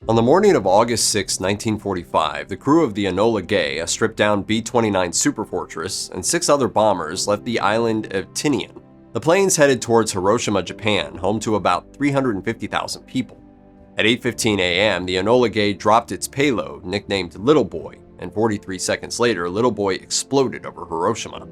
On the morning of August 6, 1945, the crew of the Enola Gay, a stripped-down B-29 superfortress, and 6 other bombers left the island of Tinian. The planes headed towards Hiroshima, Japan, home to about 350,000 people. At 8:15 a.m., the Enola Gay dropped its payload, nicknamed Little Boy, and 43 seconds later, Little Boy exploded over Hiroshima.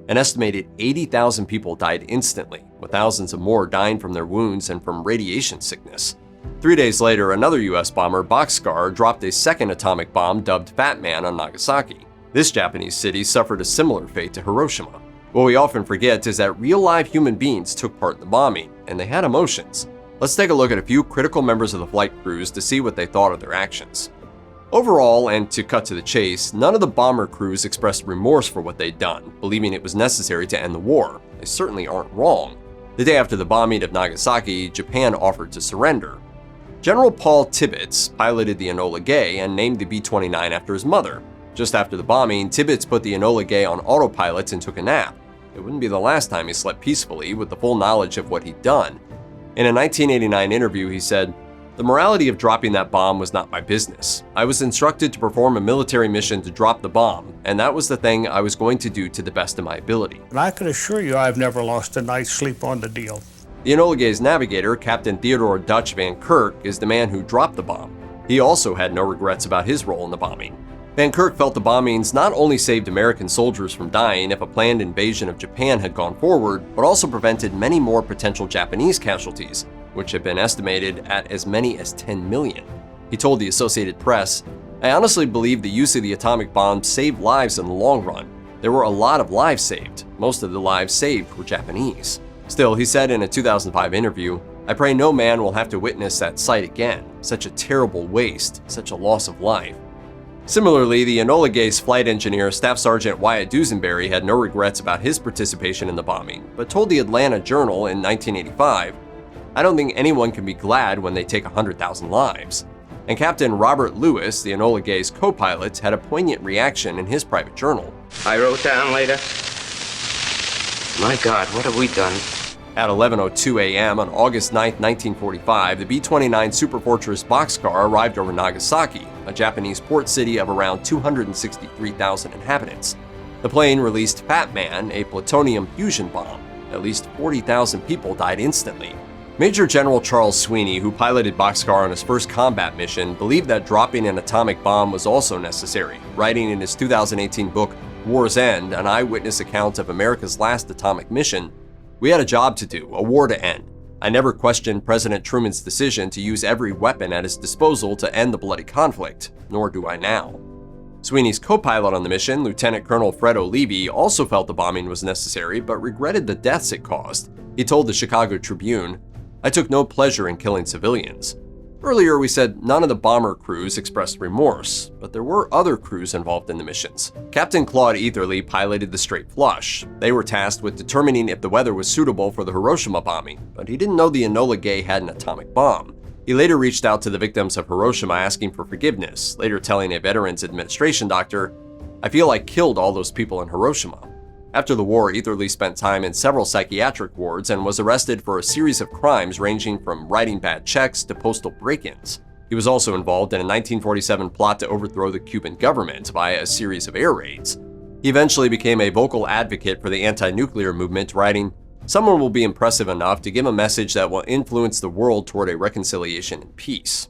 An estimated 80,000 people died instantly, with thousands of more dying from their wounds and from radiation sickness. 3 days later, another U.S. bomber, Bockscar, dropped a second atomic bomb dubbed Fat Man on Nagasaki. This Japanese city suffered a similar fate to Hiroshima. What we often forget is that real live human beings took part in the bombing, and they had emotions. Let's take a look at a few critical members of the flight crews to see what they thought of their actions. Overall, and to cut to the chase, none of the bomber crews expressed remorse for what they'd done, believing it was necessary to end the war. They certainly aren't wrong. The day after the bombing of Nagasaki, Japan offered to surrender. General Paul Tibbets piloted the Enola Gay and named the B-29 after his mother. Just after the bombing, Tibbets put the Enola Gay on autopilot and took a nap. It wouldn't be the last time he slept peacefully with the full knowledge of what he'd done. In a 1989 interview, he said, "The morality of dropping that bomb was not my business. I was instructed to perform a military mission to drop the bomb, and that was the thing I was going to do to the best of my ability." And I can assure you I've never lost a night's sleep on the deal. The Enola Gay's navigator, Captain Theodore Dutch Van Kirk, is the man who dropped the bomb. He also had no regrets about his role in the bombing. Van Kirk felt the bombings not only saved American soldiers from dying if a planned invasion of Japan had gone forward, but also prevented many more potential Japanese casualties, which have been estimated at as many as 10 million. He told the Associated Press, "I honestly believe the use of the atomic bomb saved lives in the long run. There were a lot of lives saved. Most of the lives saved were Japanese." Still, he said in a 2005 interview, "I pray no man will have to witness that sight again. Such a terrible waste, such a loss of life." Similarly, the Enola Gay's flight engineer, Staff Sergeant Wyatt Dusenberry, had no regrets about his participation in the bombing, but told the Atlanta Journal in 1985, "I don't think anyone can be glad when they take 100,000 lives." And Captain Robert Lewis, the Enola Gay's co-pilot, had a poignant reaction in his private journal. I wrote down later, "My God, what have we done?" At 11:02 a.m. on August 9, 1945, the B-29 superfortress Bockscar arrived over Nagasaki, a Japanese port city of around 263,000 inhabitants. The plane released Fat Man, a plutonium fusion bomb. At least 40,000 people died instantly. Major General Charles Sweeney, who piloted Bockscar on his first combat mission, believed that dropping an atomic bomb was also necessary, writing in his 2018 book, War's End, an eyewitness account of America's last atomic mission, "We had a job to do, a war to end. I never questioned President Truman's decision to use every weapon at his disposal to end the bloody conflict, nor do I now." Sweeney's co-pilot on the mission, Lieutenant Colonel Fred O'Leary, also felt the bombing was necessary but regretted the deaths it caused. He told the Chicago Tribune, "I took no pleasure in killing civilians." Earlier, we said none of the bomber crews expressed remorse, but there were other crews involved in the missions. Captain Claude Etherly piloted the Straight Flush. They were tasked with determining if the weather was suitable for the Hiroshima bombing, but he didn't know the Enola Gay had an atomic bomb. He later reached out to the victims of Hiroshima asking for forgiveness, later telling a Veterans Administration doctor, "I feel I killed all those people in Hiroshima." After the war, Etherly spent time in several psychiatric wards and was arrested for a series of crimes ranging from writing bad checks to postal break-ins. He was also involved in a 1947 plot to overthrow the Cuban government via a series of air raids. He eventually became a vocal advocate for the anti-nuclear movement, writing, "Someone will be impressive enough to give a message that will influence the world toward a reconciliation and peace."